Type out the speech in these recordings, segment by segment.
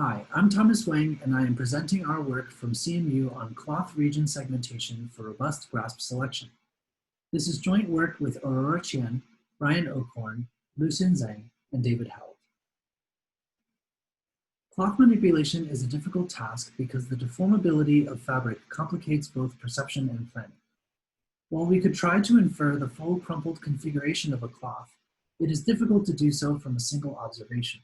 Hi, I'm Thomas Weng, and I am presenting our work from CMU on cloth region segmentation for robust grasp selection. This is joint work with Qian, Brian Okorn, Luxin Zhang, and David Held. Cloth manipulation is a difficult task because the deformability of fabric complicates both perception and planning. While we could try to infer the full crumpled configuration of a cloth, it is difficult to do so from a single observation.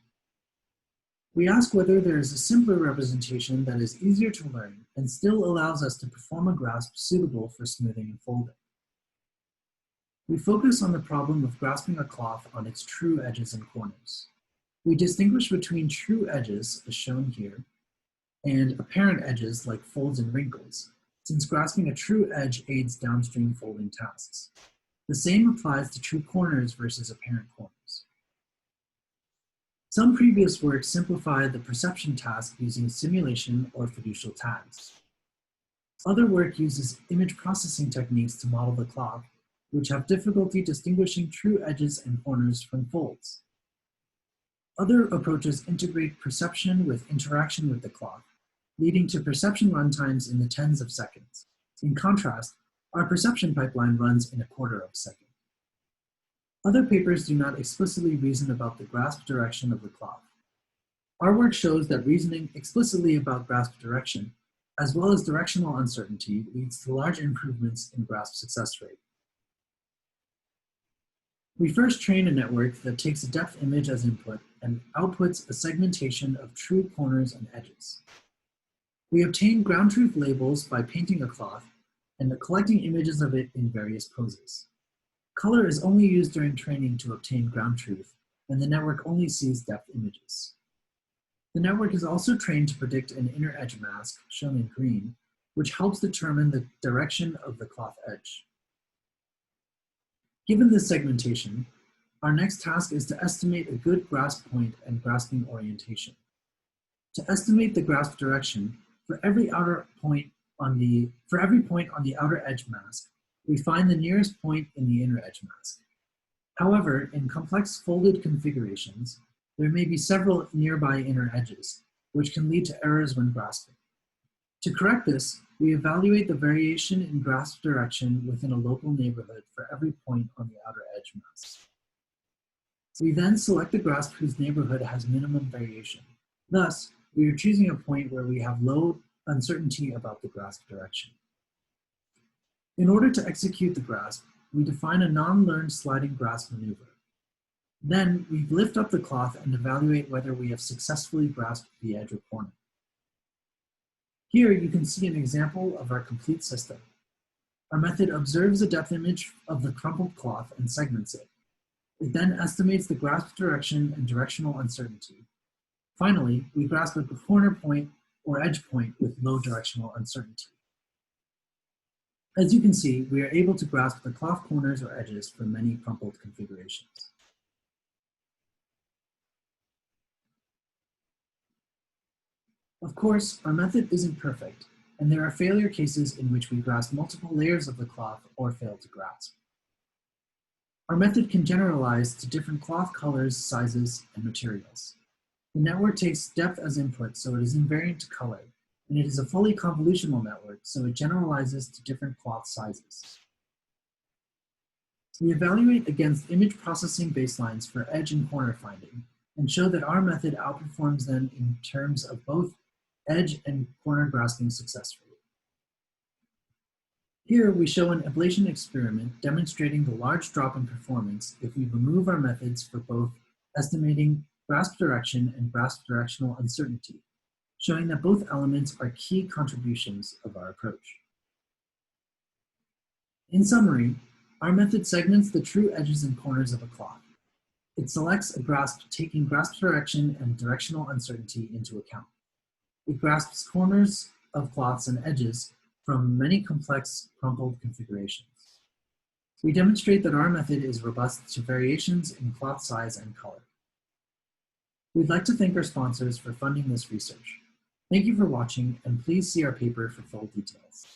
We ask whether there is a simpler representation that is easier to learn and still allows us to perform a grasp suitable for smoothing and folding. We focus on the problem of grasping a cloth on its true edges and corners. We distinguish between true edges, as shown here, and apparent edges like folds and wrinkles, since grasping a true edge aids downstream folding tasks. The same applies to true corners versus apparent corners. Some previous work simplified the perception task using simulation or fiducial tags. Other work uses image processing techniques to model the cloth, which have difficulty distinguishing true edges and corners from folds. Other approaches integrate perception with interaction with the cloth, leading to perception runtimes in the tens of seconds. In contrast, our perception pipeline runs in a quarter of a second. Other papers do not explicitly reason about the grasp direction of the cloth. Our work shows that reasoning explicitly about grasp direction, as well as directional uncertainty, leads to large improvements in grasp success rate. We first train a network that takes a depth image as input and outputs a segmentation of true corners and edges. We obtain ground truth labels by painting a cloth and collecting images of it in various poses. Color is only used during training to obtain ground truth, and the network only sees depth images. The network is also trained to predict an inner edge mask, shown in green, which helps determine the direction of the cloth edge. Given this segmentation, our next task is to estimate a good grasp point and grasping orientation. To estimate the grasp direction, for every point on the outer edge mask, we find the nearest point in the inner edge mask. However, in complex folded configurations, there may be several nearby inner edges, which can lead to errors when grasping. To correct this, we evaluate the variation in grasp direction within a local neighborhood for every point on the outer edge mask. We then select the grasp whose neighborhood has minimum variation. Thus, we are choosing a point where we have low uncertainty about the grasp direction. In order to execute the grasp, we define a non-learned sliding grasp maneuver. Then we lift up the cloth and evaluate whether we have successfully grasped the edge or corner. Here you can see an example of our complete system. Our method observes a depth image of the crumpled cloth and segments it. It then estimates the grasp direction and directional uncertainty. Finally, we grasp a corner point or edge point with low directional uncertainty. As you can see, we are able to grasp the cloth corners or edges for many crumpled configurations. Of course, our method isn't perfect, and there are failure cases in which we grasp multiple layers of the cloth or fail to grasp. Our method can generalize to different cloth colors, sizes, and materials. The network takes depth as input, so it is invariant to color, and it is a fully convolutional network, so it generalizes to different cloth sizes. We evaluate against image processing baselines for edge and corner finding, and show that our method outperforms them in terms of both edge and corner grasping success rate. Here we show an ablation experiment demonstrating the large drop in performance if we remove our methods for both estimating grasp direction and grasp directional uncertainty, showing that both elements are key contributions of our approach. In summary, our method segments the true edges and corners of a cloth. It selects a grasp taking grasp direction and directional uncertainty into account. It grasps corners of cloths and edges from many complex crumpled configurations. We demonstrate that our method is robust to variations in cloth size and color. We'd like to thank our sponsors for funding this research. Thank you for watching, and please see our paper for full details.